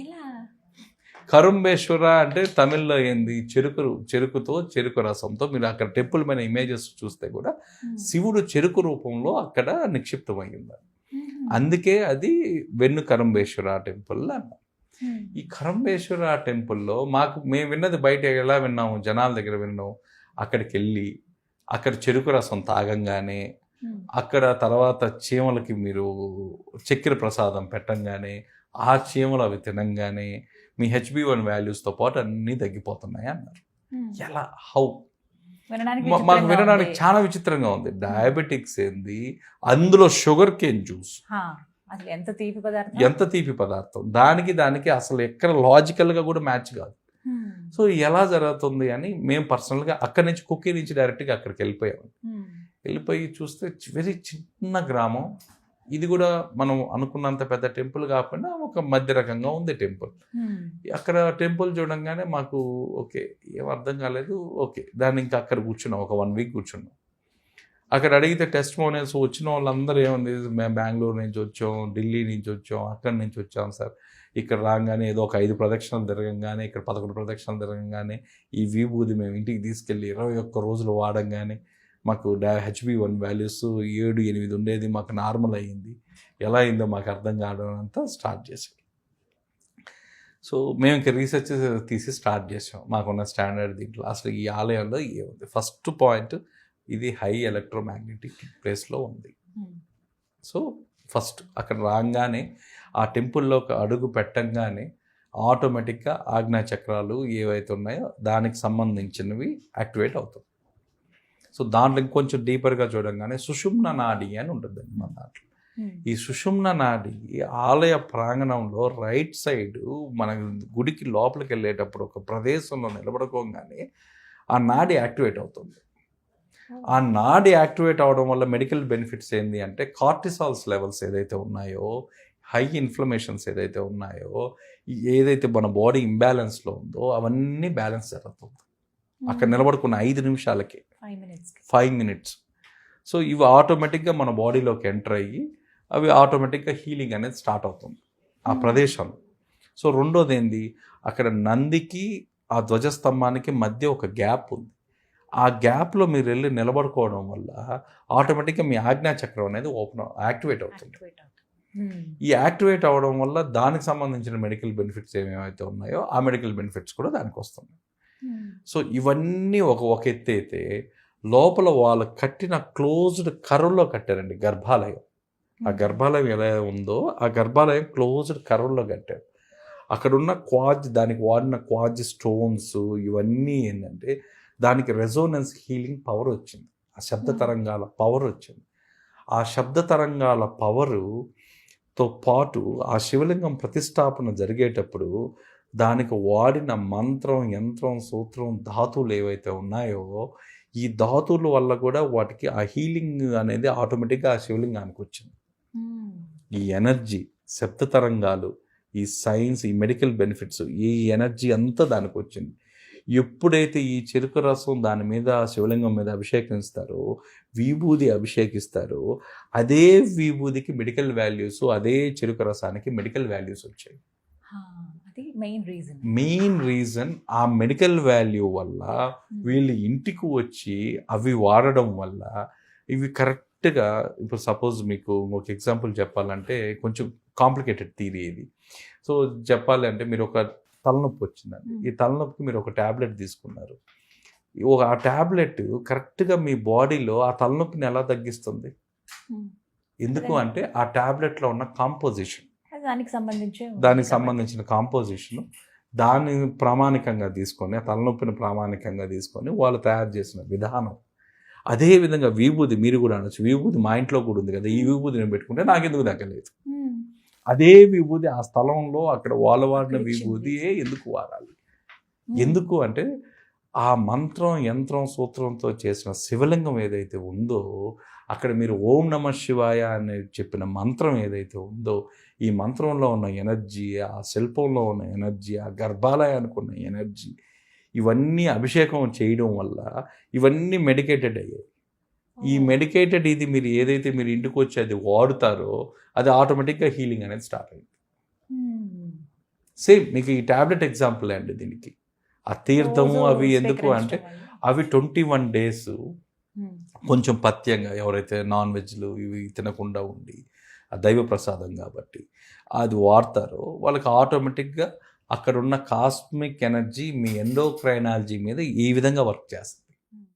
ఎలా? కరుంబేశ్వర అంటే తమిళ్లో ఏంది, చెరుకుతో చెరుకు రసంతో. మీరు అక్కడ టెంపుల్ పైన ఇమేజెస్ చూస్తే కూడా శివుడు చెరుకు రూపంలో అక్కడ నిక్షిప్తమై ఉన్నారు. అందుకే అది వెన్ను కరంబేశ్వర టెంపుల్ అన్నారు. ఈ కరంబేశ్వర టెంపుల్లో మేము విన్నది బయట ఎలా విన్నాము, జనాల దగ్గర విన్నాము. అక్కడికి వెళ్ళి అక్కడ చెరుకు రసం తాగంగానే, అక్కడ తర్వాత చీమలకి మీరు చక్కెర ప్రసాదం పెట్టంగానే, ఆ చీమలు అవి తినంగానే మీ HB1 వాల్యూస్తో పాటు అన్నీ తగ్గిపోతున్నాయి అన్నారు. ఎలా, హౌ? మాకు వినడానికి చాలా విచిత్రంగా ఉంది. డయాబెటిక్స్ ఏంది, అందులో షుగర్ కేన్ జ్యూస్, ఎంత తీపి పదార్థం, దానికి అసలు ఎక్కడ లాజికల్గా కూడా మ్యాచ్ కాదు. సో ఎలా జరుగుతుంది అని మేము పర్సనల్గా అక్కడి నుంచి కుక్కీ నుంచి డైరెక్ట్గా అక్కడికి వెళ్ళిపోయి చూస్తే వెరీ చిన్న గ్రామం. ఇది కూడా మనం అనుకున్నంత పెద్ద టెంపుల్ కాకుండా ఒక మధ్య రకంగా ఉంది టెంపుల్. అక్కడ టెంపుల్ చూడంగానే మాకు ఓకే, ఏం అర్థం కాలేదు. ఓకే, దాన్ని ఇంకా అక్కడ కూర్చున్నాం, ఒక 1 వీక్ కూర్చున్నాం. అక్కడ అడిగితే టెస్ట్ మోనియల్స్ వచ్చిన వాళ్ళందరూ ఏముంది, మేము బెంగళూరు నుంచి వచ్చాం, ఢిల్లీ నుంచి వచ్చాం, అక్కడి నుంచి వచ్చాం సార్. ఇక్కడ రాగానే ఏదో ఒక 5 ప్రదక్షిణలు తిరగంగానే, ఇక్కడ 11 ప్రదక్షిణలు తిరగంగానే ఈ విభూది మేము ఇంటికి తీసుకెళ్ళి 21 రోజులు వాడంగానే మాకు HB1 వాల్యూస్ 7-8 ఉండేది, మాకు నార్మల్ అయ్యింది. ఎలా అయిందో మాకు అర్థం కావడం అంతా స్టార్ట్ చేసాం. సో మేము ఇంకా రీసెర్చ్ తీసి స్టార్ట్ చేసాం. మాకున్న స్టాండర్డ్ దీంట్లో అసలు ఈ ఆలయంలో ఏముంది. ఫస్ట్ పాయింట్, ఇది హై ఎలక్ట్రోమాగ్నెటిక్ ప్లేస్లో ఉంది. సో ఫస్ట్ అక్కడ రాగానే ఆ టెంపుల్లో ఒక అడుగు పెట్టంగానే ఆటోమేటిక్గా ఆజ్ఞా చక్రాలు ఏవైతే ఉన్నాయో దానికి సంబంధించినవి యాక్టివేట్ అవుతాయి. సో దాంట్లో ఇంకొంచెం డీపర్గా చూడంగానే సుషుమ్న నాడి అని ఉంటుంది మన దాంట్లో. ఈ సుషుమ్న నాడి ఆలయ ప్రాంగణంలో రైట్ సైడ్ మన గుడికి లోపలికి వెళ్ళేటప్పుడు ఒక ప్రదేశంలో నిలబడుకోగానే ఆ నాడి యాక్టివేట్ అవుతుంది. ఆ నాడి యాక్టివేట్ అవడం వల్ల మెడికల్ బెనిఫిట్స్ ఏంటి అంటే, కార్టిసాల్స్ లెవెల్స్ ఏదైతే ఉన్నాయో, హై ఇన్ఫ్లమేషన్స్ ఏదైతే ఉన్నాయో, ఏదైతే మన బాడీ ఇంబ్యాలెన్స్లో ఉందో అవన్నీ బ్యాలెన్స్ జరుగుతుంది అక్కడ నిలబడుకున్న 5 నిమిషాలకి, 5 minutes. సో ఇవి ఆటోమేటిక్గా మన బాడీలోకి ఎంటర్ అయ్యి అవి ఆటోమేటిక్గా హీలింగ్ అనేది స్టార్ట్ అవుతుంది ఆ ప్రదేశంలో. సో రెండోది ఏంది, అక్కడ నందికి ఆ ధ్వజస్తంభానికి మధ్య ఒక గ్యాప్ ఉంది. ఆ గ్యాప్లో మీరు వెళ్ళి నిలబడుకోవడం వల్ల ఆటోమేటిక్గా మీ ఆజ్ఞా చక్రం అనేది యాక్టివేట్ అవుతుంది. ఈ యాక్టివేట్ అవ్వడం వల్ల దానికి సంబంధించిన మెడికల్ బెనిఫిట్స్ ఏమేమైతే ఉన్నాయో ఆ మెడికల్ బెనిఫిట్స్ కూడా దానికి వస్తున్నాయి. సో ఇవన్నీ ఒక ఎత్తు అయితే, లోపల వాళ్ళు కట్టిన క్లోజ్డ్ కర్వ్లో కట్టారండి గర్భాలయం. ఆ గర్భాలయం ఎలా ఉందో ఆ గర్భాలయం క్లోజ్డ్ కర్వ్లో కట్టారు. అక్కడున్న దానికి వాడిన క్వాజ్ స్టోన్స్ ఇవన్నీ ఏంటంటే దానికి రెజోనెన్స్ హీలింగ్ పవర్ వచ్చింది. ఆ శబ్ద తరంగాల పవర్ వచ్చింది. ఆ శబ్ద తరంగాల పవరుతో పాటు ఆ శివలింగం ప్రతిష్టాపన జరిగేటప్పుడు దానికి వాడిన మంత్రం, యంత్రం, సూత్రం, ధాతువులు ఏవైతే ఉన్నాయో ఈ ధాతువుల వల్ల కూడా వాటికి ఆ హీలింగ్ అనేది ఆటోమేటిక్గా ఆ శివలింగానికి వచ్చింది. ఈ ఎనర్జీ, శబ్ద తరంగాలు, ఈ సైన్స్, ఈ మెడికల్ బెనిఫిట్స్, ఈ ఎనర్జీ అంతా దానికి వచ్చింది. ఎప్పుడైతే ఈ చెరుకు రసం దాని మీద శివలింగం మీద అభిషేకిస్తారో, విభూది అభిషేకిస్తారో, అదే విభూదికి మెడికల్ వాల్యూస్, అదే చెరుకు రసానికి మెడికల్ వాల్యూస్ వచ్చాయి. మెయిన్ రీజన్ ఆ మెడికల్ వాల్యూ వల్ల వీళ్ళు ఇంటికి వచ్చి అవి వాడడం వల్ల ఇవి కరెక్ట్గా, ఇప్పుడు సపోజ్ మీకు ఒక ఎగ్జాంపుల్ చెప్పాలంటే కొంచెం కాంప్లికేటెడ్ థియరీ ఇది. సో చెప్పాలి అంటే, మీరు ఒక తలనొప్పి వచ్చిందండి, ఈ తలనొప్పికి మీరు ఒక ట్యాబ్లెట్ తీసుకున్నారు. ఆ ట్యాబ్లెట్ కరెక్ట్గా మీ బాడీలో ఆ తలనొప్పిని ఎలా తగ్గిస్తుంది? ఎందుకు అంటే ఆ ట్యాబ్లెట్లో ఉన్న కాంపోజిషన్, దానికి సంబంధించిన కాంపోజిషన్, దాన్ని ప్రామాణికంగా తీసుకొని, ఆ తలనొప్పిని ప్రామాణికంగా తీసుకొని వాళ్ళు తయారు చేసిన విధానం. అదేవిధంగా విభూది మీరు కూడా అనొచ్చు, విభూది మా ఇంట్లో కూడా ఉంది కదా, ఈ విభూది నేను పెట్టుకుంటే నాకెందుకు తగ్గలేదు? అదే విభూది ఆ స్థలంలో అక్కడ వాళ్ళు వాడిన విభూదియే ఎందుకు వాడాలి? ఎందుకు అంటే ఆ మంత్రం, యంత్రం, సూత్రంతో చేసిన శివలింగం ఏదైతే ఉందో అక్కడ మీరు ఓం నమః శివాయ అని చెప్పిన మంత్రం ఏదైతే ఉందో, ఈ మంత్రంలో ఉన్న ఎనర్జీ, ఆ శిల్పంలో ఉన్న ఎనర్జీ, ఆ గర్భాలయానికి ఉన్న ఎనర్జీ, ఇవన్నీ అభిషేకం చేయడం వల్ల ఇవన్నీ మెడికేటెడ్ అయ్యాయి. ఈ మెడికేటెడ్ ఇది మీరు ఏదైతే మీరు ఇంటికి వచ్చి అది వాడుతారో అది ఆటోమేటిక్గా హీలింగ్ అనేది స్టార్ట్ అయింది. సేమ్ మీకు ఈ టాబ్లెట్ ఎగ్జాంపుల్ అండి దీనికి. ఆ తీర్థము అవి ఎందుకు అంటే అవి 21 days కొంచెం పథ్యంగా ఎవరైతే నాన్ వెజ్లు ఇవి తినకుండా ఉండి ఆ దైవ ప్రసాదం కాబట్టి అది వాడతారో వాళ్ళకి ఆటోమేటిక్గా అక్కడ ఉన్న కాస్మిక్ ఎనర్జీ మీ ఎండోక్రైనాలజీ మీద ఈ విధంగా వర్క్ చేస్తుంది.